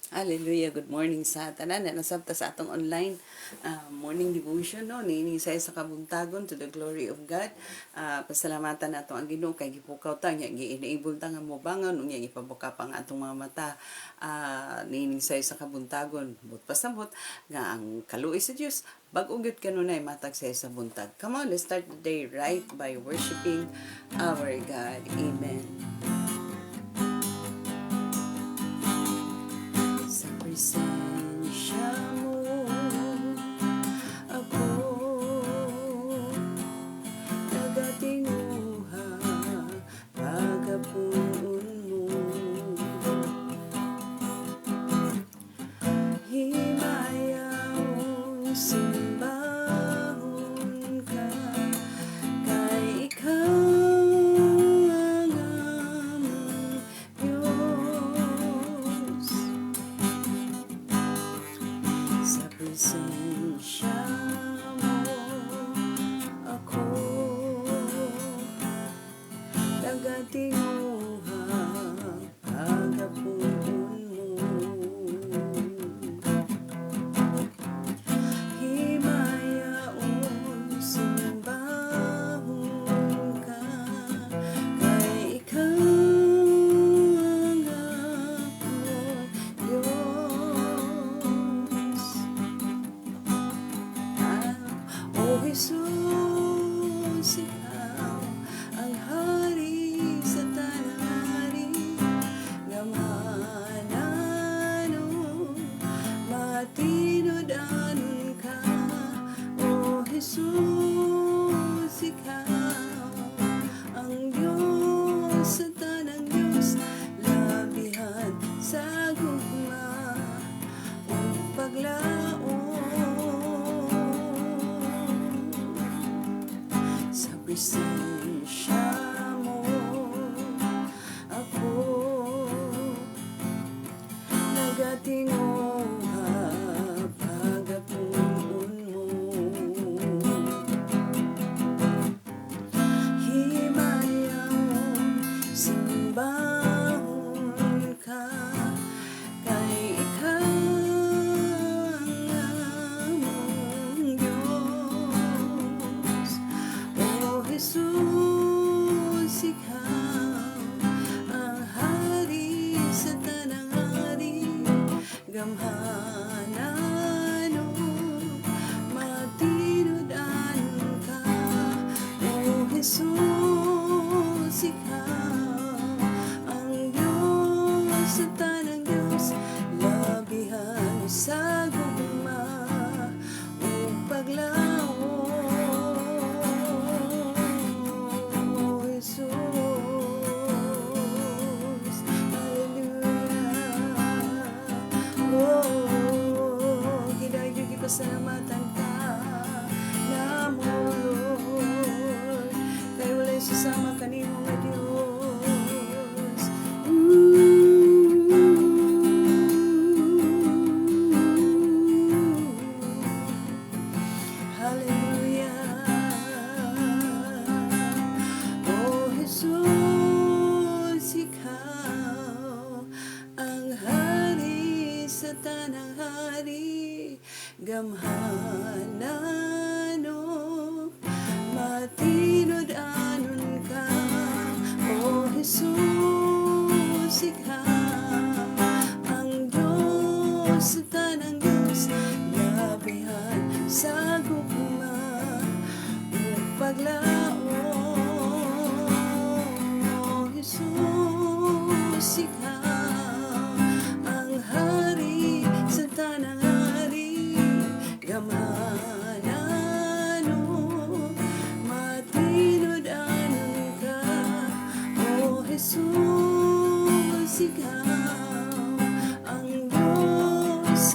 Hallelujah. Good morning sa tanan na nasabta sa atong online morning devotion no niini sa kabuntagon to the glory of God. Pasalamatan nato ang Ginoo kay gipukaw ta nya gi-enable ta nga mobangon unya ipabuka pa nga atong mga mata niini sa kabuntagon but pasabot nga ang kaluoy sa Dios bag-o gyud kanunay matag sa buntag. Come on, let's start the day right by worshiping our God. Amen. Sa presensya mo ako nagatinguha pagapuon mo himayang simbahon ka kay ikaw ang aming Diyos. Sa presensya mo ako nagatinguha pagapuon mo himayaon simbahon ka kay ikaw ang akong Diyos. O Jesus, ikaw ang hari sa tanang-hari, gamhanan matinod-anon ka. O Jesus, ikaw ang Diyos sa tanang Diyos, labihan sa gugma o paglaon. Sa presensya mo ako nagatinguha pagapuon mo himayang simbahon ka kay ikaw ang among Diyos. O Jesus, ikaw ang hari sa tanang hari, gamhanan matinod-anon ka. O Jesus, ikaw ang Diyos sa tanang Diyos, labihan sa gugma o paglaon. O Jesus, hallelujah. Oh, gidayog ipasalamatan ka namo Lord, kay walay susama kanimo nga Dios. Hallelujah. O Jesus, ikaw ang hari sa tanang hari, gamhanan matinod-anon ka. O Jesus, ikaw ang Diyos sa tanang Diyos, labihan sa gugma o paglaon. O Jesus, ikaw ang hari sa tanang hari, gamhanan matinod-anon ka. O Jesus, ikaw ang Diyos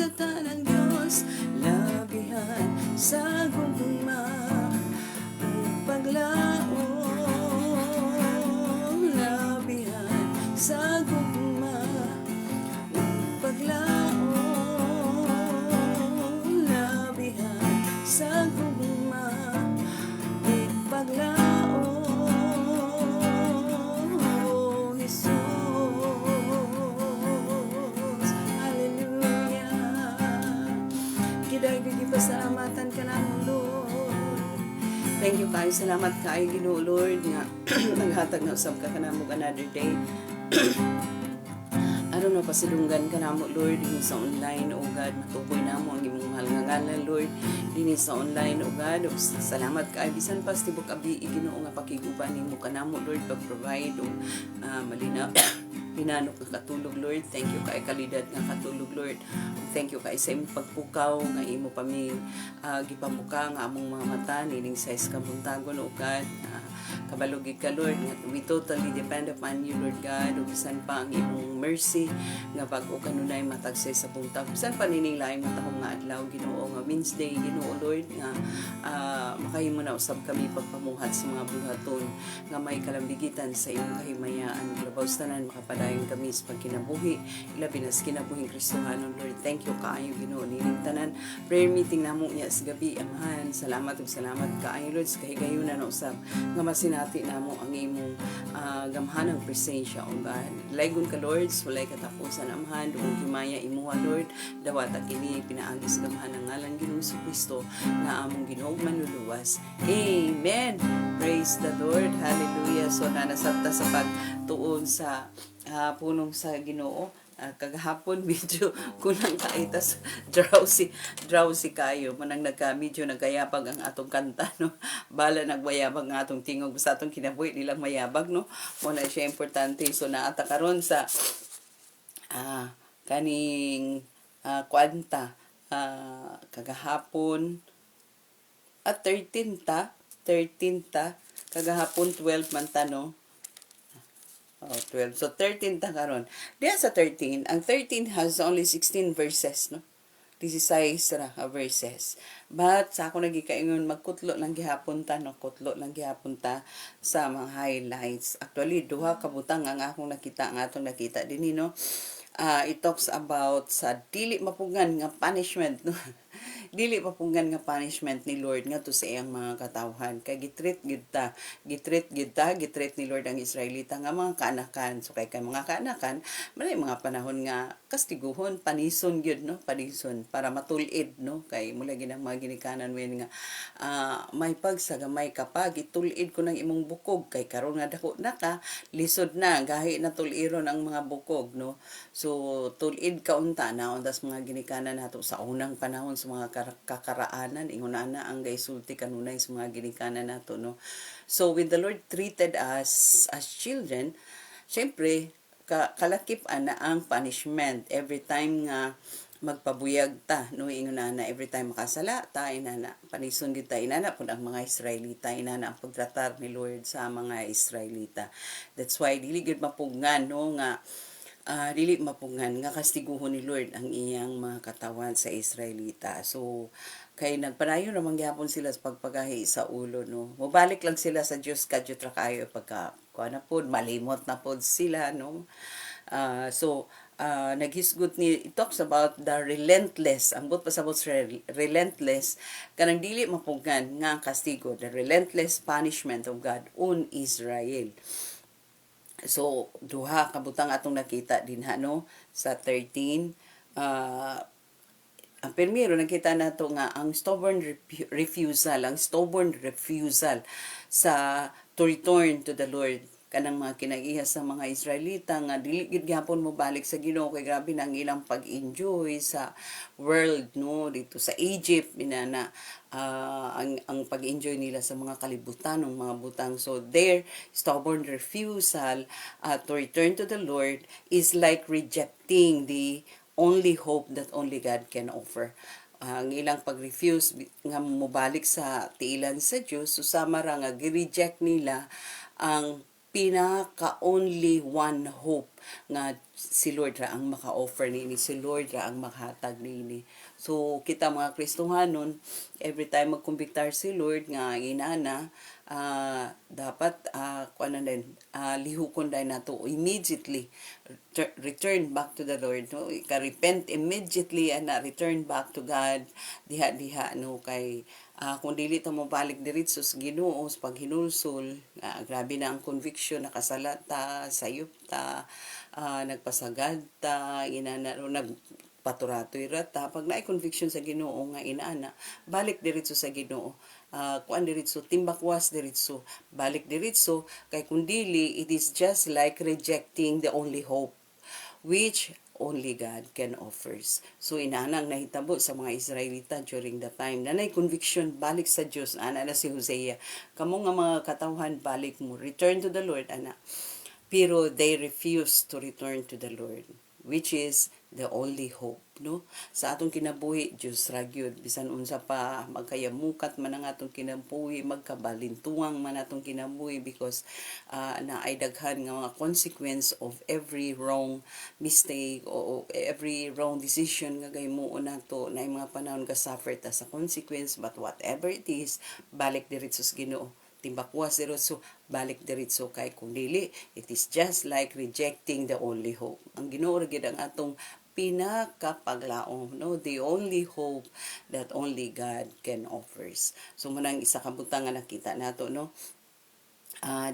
pasalamatan ka namin, Lord. Thank you kayo, salamat kayo, Ginoo, Lord, nga naghatag na usab ka kanamo another day. Aron na pasilunggan ka namo, Lord, din sa online, O God, matukoy namo ang imong mahal nga ngalan, Lord, din sa online, O God. O salamat kayo, bisan pa tibok abi Ginoo nga pakiguban nimo kanamo, Lord, pag-provide o malinaw pinanok nga katulog, Lord. Thank you kay kalidad nga katulog, Lord. Thank you kay sa imong pagpukaw nga imo pa mi gipamuka nga among mga mata nining size kabuntagon, O God. Kabalugid ka, Lord, nga we totally depend upon you, Lord God. O bisan pa ang imong mercy nga bago kanunay matagsay sa buntag. Bisan pa nining laing matahong nga adlaw, Ginoo, nga Wednesday, Ginoo, Lord, nga makahimo na usab kami pagpamuhat sa mga buhaton nga may kalambigitan sa imong kahimayaan. Labaw tanan makapadayon kami sa pagkinabuhi, ilabi na sa kinabuhing Kristohanon, Lord. Thank you kaayo, Ginoo, nining tanan prayer meeting namo niya sa gabi, Amahan. Salamat ug salamat kaayo, Lord, sa kahigayunan na usab nga masinati namo ang imong gamhanang presensya, O God. Laygon ka, Lord, walay katapusan, Amahan, dugong himaya imuha, Lord. Dawat kini pinaagi sa gamhanang ngalan Ginoong Kristo na among Ginoong manluluwas. Amen. Praise the Lord. Hallelujah. So nanasabta sa pagtuon sa punong sa Ginoo. Kagahapon medyo kulang kaitas drowsy kayo manang medyo nagayabag ang atong kanta, no. Bala nagmayabag ang atong tingog sa atong kinabuhi nilang mayabag, no. Mo na siya importante. So naata karon sa kaning kwanta kagahapon at 13 ta kagahapon 12 man ta, no. 12. So 13 ta karon. Diya sa 13, ang 13 has only 16 verses, no. 16 ra verses. But sa ako nagikaingon magkutlo lang gihapon ta, no. Kutlo lang gihapon ta sa mga highlights. Actually duha ka butang ang akong nakita dinhi, no. It talks about sa dili mapugan nga punishment, no. Dili mapugan nga punishment ni Lord nga to sa iyang mga katawhan, kay gitreat ni Lord ang Israelita nga mga kaanakan. So kay mga kaanakan may mga panahon nga kastiguhon, panison gyud, no, panison para matulid, no, kay mula ginang mga ginikanan wen nga may pagsagamay kapag itulid ko ng imong bukog, kay karon nga dako na ka lisod na gahi na tuliron ang mga bukog, no. So tulid kaunta na undas mga ginikanan nato sa unang panahon sa mga kakaraanan, ingon na ang gaysulti kanunay sa mga ginikanan nato, no. So when the Lord treated us as children, syempre kalakip ana ang punishment every time nga magpabuyag ta, no. Ingon na every time makasala ta, inana panison gid ta, inana pud ang mga Israelita, inana ang pagtratar ni Lord sa mga Israelita. That's why dili gid mapugngan, no, nga dili mapungan nga kastiguhon ni Lord ang iyang mga katawan sa Israelita. So kay nagpadayon naman gyapon sila sa pagpagahi sa ulo, no. Mobalik lang sila sa Dios kadyo tra kayo pagka kuana pod malimot na pod sila, no. Naghisgot ni it talks about the relentless, ang but pasabot sa relentless kanang dili mapugan nga kastigo, the relentless punishment of God on Israel. So duha ka butang atong nakita dinha, no, sa 13. Ang primero nakita nato nga ang stubborn refusal sa to return to the Lord kanang mga kinaihas sa mga Israelita nga dili gid gyapon mo balik sa Ginoo, kay grabe na ang ilang pag-enjoy sa world, no, dito sa Egypt binana ang pag-enjoy nila sa mga kalibutan ng mga butang. So their stubborn refusal to return to the Lord is like rejecting the only hope that only God can offer. Ang ilang pag-refuse nga mobalik sa tiilan sa Dios, susama ra nga gi-reject nila ang pinaka-only one hope nga si Lord ra ang maka-offer nini, si Lord ra ang makahatag nini. So kita mga Kristohanon, every time magkumbiktar si Lord nga inana, dapat lihukon din nato immediately return back to the Lord, no. Repent immediately and return back to God diha, no, kay kung dili ta mo balik diretso sa Ginoo sa paghinulsol, grabe na ang conviction, nakasalata, sayop ta, nagpasagad ta, paturatoy rata pag naay conviction sa Ginoo nga inaana balik diretso sa Ginoo. Kuan diretso timbakwas diretso balik diretso kay kun dili it is just like rejecting the only hope which only God can offers. So inanang nahitabo sa mga Israelita during the time na conviction balik sa Dios ana na si Hosea. Kamo nga mga katawhan balik mo return to the Lord ana. Pero they refuse to return to the Lord, which is the only hope, no? Sa atong kinabuhi, Diyos ragyod, bisan unsa pa magkayamukat man ang atong kinabuhi, magkabalintuwang man atong kinabuhi because naay daghan nga mga consequence of every wrong mistake o every wrong decision nga gahimo nato na mga panahon ka suffer ta sa consequence, but whatever it is, balik diretso sa Ginoo. Timbakwas diretso balik diretso kay kung dili it is just like rejecting the only hope. Ang Ginoo ra gid ang atong pinakapaglaom, no, the only hope that only God can offers. So manang isa ka butang nga nakita nato, no.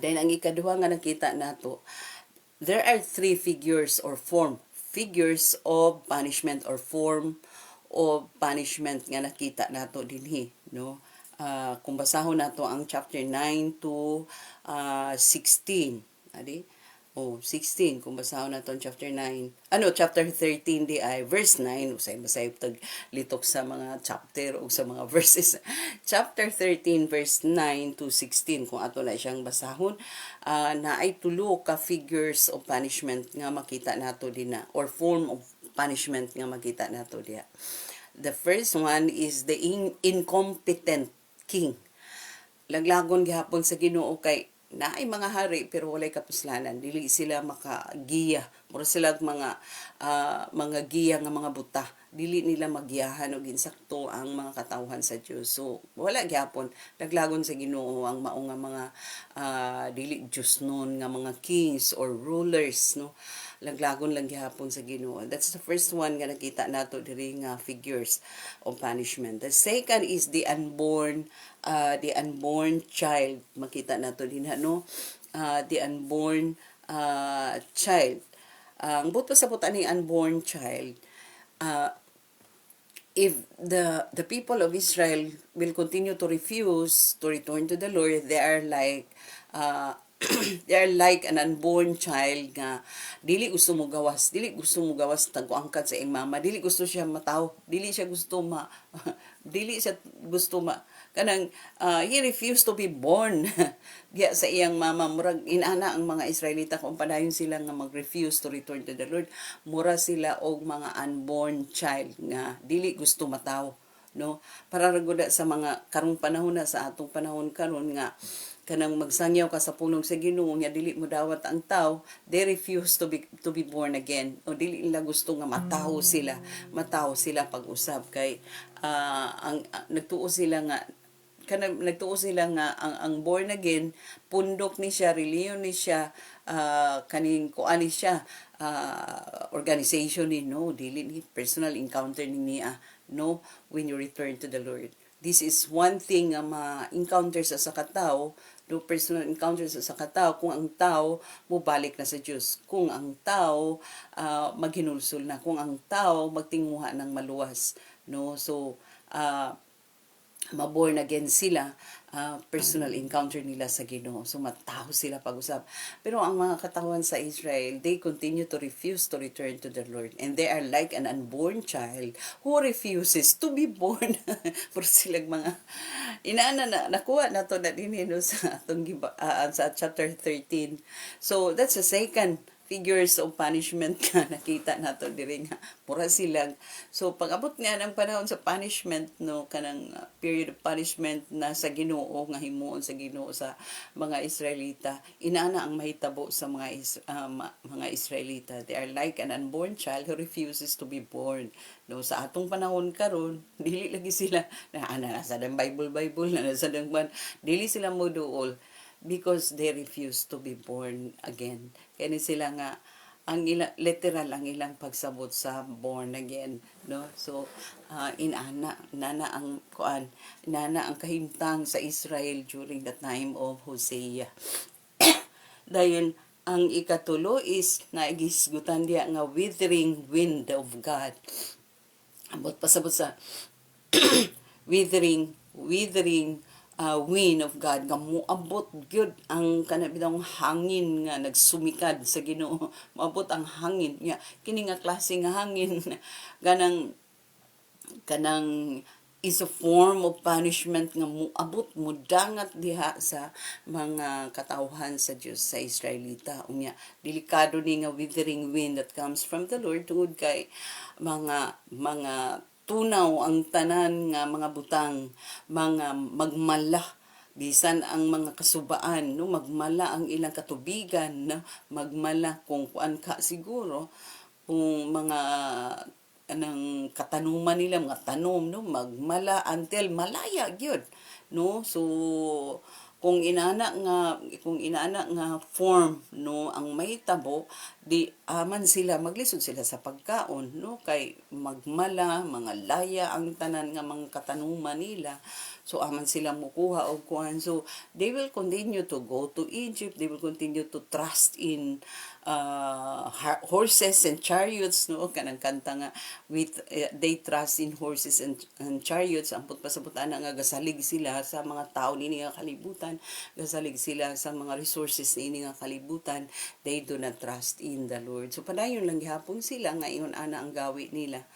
Then ang ikaduha nga nakita nato, there are three figures of punishment or form of punishment nga nakita nato dinhi, no. Kung basahon nato ang chapter 9 to 16, 16 kung basahon nato ang chapter 9, chapter 13 di ay verse 9, usay tag litok sa mga chapter o sa mga verses. Chapter 13 verse 9 to 16 kung ato na siyang basahon, na ay tulo ka figures of punishment nga makita nato dinha or form of punishment nga makita nato diha. The first one is the incompetent king. Laglagon gihapon sa Ginoo kay naay mga hari pero walay kapuslanan, dili sila makagiya, mura sila mga giya nga mga buta, dili nila magiyahan og insakto ang mga katawhan sa Dios. So wala gyapon laglagon sa Ginoo ang mao nga mga dili Dios noon nga mga kings or rulers, no. Laglagon lang gihapon sa Ginoo. That's the first one nga nakita nato diri nga figures of punishment. The second is the unborn child. Makita nato dinha, no. The unborn child. Ang buto sa puta ni unborn child, if the people of Israel will continue to refuse to return to the Lord, they are like they are like an unborn child nga dili gusto mo gawas tagangkat sa iyang mama, dili gusto siya mataw, dili siya gusto kanang he refused to be born diya sa iyang mama. Murag inana ang mga Israelita kung padayon sila nga mag-refuse to return to the Lord, mura sila og mga unborn child nga dili gusto mataw, no. Para raguda sa mga karong panahon na sa atong panahon karon nga kanang magsangyaw ka sa pulong sa Ginoo nya dili mo dawat ang tao, they refuse to be born again, o dili nila gusto nga matawo sila pag-usab kay ang nagtuo sila nga ang born again pundok ni siya, reliyon ni siya, kaning kuani siya, organization ni, no, dili ni personal encounter ni niya, no, when you return to the Lord. This is one thing nga ma-encounter sa katao, no, personal encounter sa katao kung ang tao mubalik na sa Dios, kung ang tao maghinulsol na, kung ang tao magtinguha ng maluwas, no. So maborn again sila, personal encounter nila sa Ginoo. So mataho sila pag-usap. Pero ang mga katawan sa Israel, they continue to refuse to return to the Lord. And they are like an unborn child who refuses to be born. Pero silang mga inaana na nakuha na to na din sa atong sa chapter 13. So that's the second figures of punishment nga nakita nato diri nga mura silang. So pag-abot nga ng panahon sa punishment, no, kanang period of punishment na sa Ginoo nga himuon sa Ginoo sa mga Israelita, inaana ang mahitabo sa mga Israelita. They are like an unborn child who refuses to be born, no. Sa atong panahon karon dili lagi sila na sa Bible na sa dangban, dili sila moduol because they refuse to be born again. Kaya sila nga ang literal ang ilang pagsabot sa born again, no. So inana ang kahimtang sa Israel during the time of Hosea. Dayon ang ikatulo is naigisgutan diya nga withering wind of God. Ambot pasabot sa withering wind of God nga moabot gyud ang kanabitang hangin nga nagsumikad sa Ginoo. Moabot ang hangin nga kini nga klase nga hangin kanang is a form of punishment nga moabot mudangat diha sa mga katawhan sa Dios sa Israelita. Unya delikado ni nga withering wind that comes from the Lord tungod kay mga tunaw ang tanan nga mga butang, mga magmala bisan ang mga kasubaan, no, magmala ang ilang katubigan, no, magmala kung kuan ka siguro kung mga anang katanuman nila, mga tanom, no, magmala until malaya gyud, no. So kung inana nga form, no, ang mahitabo di aman sila maglisod sila sa pagkaon, no, kay magmala mga laya ang tanan nga mga katanuman nila. So aman sila mukuha og kuan. So they will continue to go to Egypt, they will continue to trust in horses and chariots, no, kanang kanta nga they trust in horses and chariots. Ampot pasabutan nga gasalig sila sa mga tao nini nga kalibutan, gasalig sila sa mga resources nini nga kalibutan. They do not trust in the Lord. So padayon lang gihapon sila nga ingon ana ang gawi nila,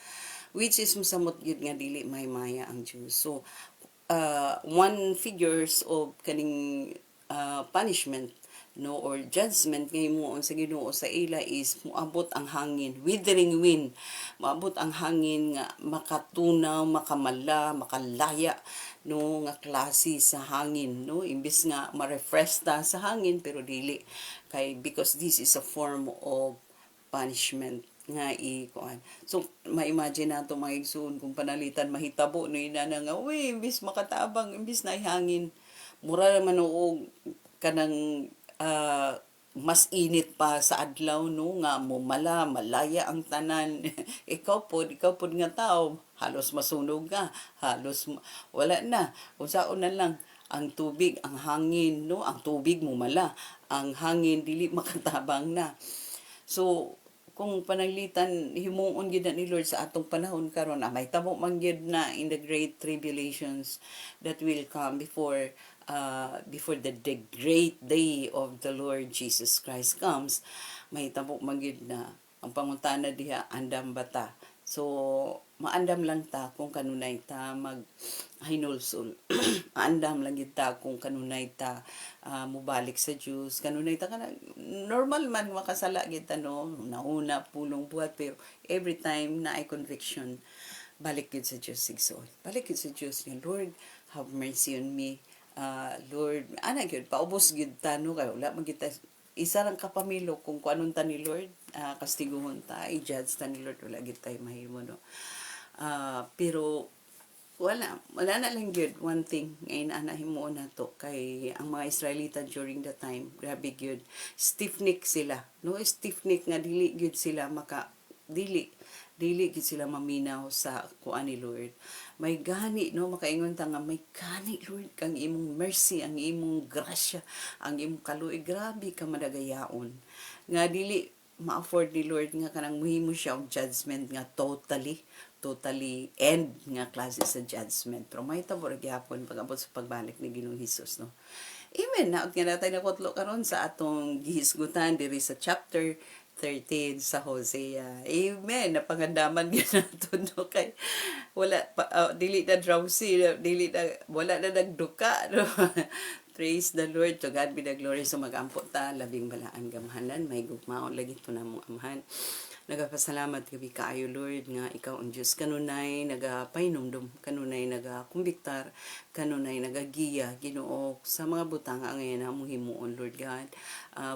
which is mosamot gyud nga dili may maya ang Dios. So one figures of kaning punishment, no, or judgment ngay muon sa Ginoo sa ila is moabot ang hangin, withering wind. Moabot ang hangin nga makatunaw, makamala, makalaya, no, nga klase sa hangin, no, imbis nga ma-refresh ta sa hangin pero dili kay because this is a form of punishment nga ikuan. So ma-imagine nato mga igsoon kung panalitan mahitabo no ina nga uy imbis makatabang imbis na ihangin mura naman og kanang mas init pa sa adlaw, no, nga malaya ang tanan. ikaw pod nga tao halos masunog ka, halos wala na unsaon na lang ang tubig, ang hangin, no, ang tubig mumala, ang hangin dili makatabang na. So kung pananglitan himuon gyud ni Lord sa atong panahon karon, may tabo man gyud na in the great tribulations that will come before the great day of the Lord Jesus Christ comes. May tabo man gyud na ang pangutana diha andam bata. So maandam lang ta kung kanunay ta maghinulsol. Maandam lang gyud ta kung kanunay ta mubalik sa Dios, kanunay ta kana normal man makasala gyud ta, no, nauna pulong buhat pero every time na ay conviction balik gyud sa Dios sigsoon, balik gyud sa Dios nga Lord have mercy on me. Lord ana gyud paubos gyud ta, no, kay wala man gyud ta isa lang kapamilyo kung kuanon ta ni Lord, kastiguhon ta, i-judge ta ni Lord, wala gyud tay mahimo, no. Pero wala na lang gyud one thing ngayon ana himuon nato kay ang mga Israelita during the time grabe gyud stiff-neck sila, no, stiff-neck nga dili gyud sila dili gyud sila maminaw sa kuan ni Lord. May gani, no, makaingon ta nga may gani Lord kang imong mercy, ang imong grasya, ang imong kaluoy, grabe ka madagayaon nga dili ma-afford ni Lord nga kanang muhimo siya og judgment nga totally end nga klase sa judgment. Pero may tabor gyapon pag-abot sa pagbalik ni Ginoong Hesus, no. Amen. Naot nga natay nakutlo karon sa atong gihisgutan diri sa chapter 13 sa Hosea. Amen. Napangandaman gyud nato, no, kay wala dili na drowsy, wala na nagduka, no. Praise the Lord. To God be the glory. So mag-ampo ta labing balaan gamahanan may gugmaon lagi to namong amahan. Nagapasalamat gabi kaayo Lord nga ikaw ang Diyos kanunay nagapainomdom, kanunay nagakumbiktar, kanunay nagagiya Ginoo sa mga butang nga ngayon na himuon Lord God,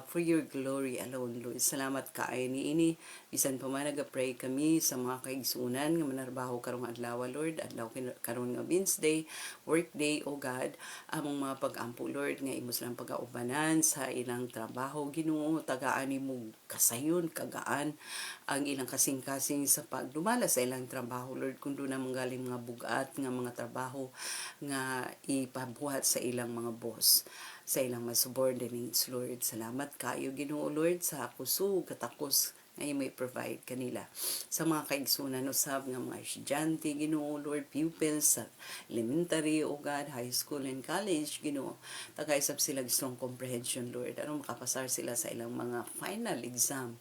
for your glory alone Lord. Salamat kaayo ini bisan pa man nagapray kami sa mga kaigsunan nga manarbaho karong adlaw Lord, adlaw karon nga Wednesday, work day o God, among mga pag-ampo Lord nga imo silang pagaubanan sa ilang trabaho Ginoo, tagaan nimo kasayon, kagaan ang ilang kasing-kasing sa pagdumala sa ilang trabaho Lord, kung doon na manggaling mga bugat nga mga trabaho nga ipabuhat sa ilang mga boss. sa ilang mga subordinates, Lord. Salamat kayo, Ginoo Lord, sa kusog, katakos ngayon may provide kanila sa mga kaigsunan usab nga mga estudyante, Ginoo Lord, pupils sa elementary o God, high school and college, Ginoo. Tagaysab sila strong comprehension, Lord. Aron makapasar sila sa ilang mga final exam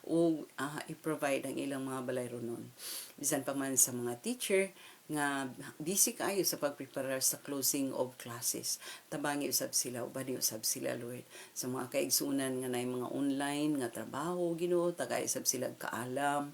o i-provide ang ilang mga balayronon. Bisan pa man sa mga teacher nga busy kayo sa pagpreparar sa closing of classes. Tabangi usab sila, ubani usab sila, Lord. Sa mga kaigsunan nga nay mga online nga trabaho, Ginoo, tagay usab sila kaalam,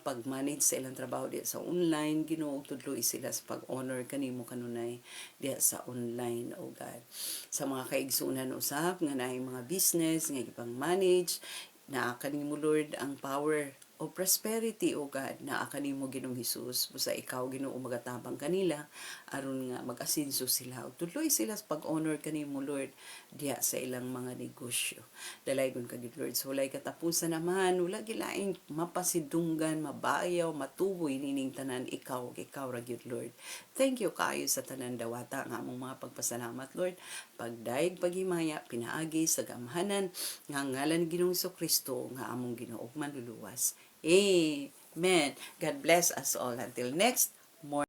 pag-manage sa ilang trabaho diya sa online, Ginoo, tudloy sila sa pag-honor kanimo kanunay diya sa online, oh God. Sa mga kaigsunan usab nga nay mga business nga gipang manage, na kanimo Lord ang power o prosperity, o God, na kanimo Ginoong Hesus, busa ikaw Ginoo magatabang kanila aron nga mag-asenso sila ug tuloy sila sa pag-honor kanimo Lord diha sa ilang mga negosyo. Dalaygon ka gid Lord, so walay katapusan naman, wala gilaing mapasidunggan, mabayaw, matuboy nining tanan ikaw ra gyud Lord. Thank you kayo sa tanan dawata nga among mga pagpasalamat Lord, pagdaig paghimaya pinaagi sa gamhanan nga ngalan Ginoong Kristo nga among Ginoo ug manluluwas. Amen. God bless us all. Until next morning.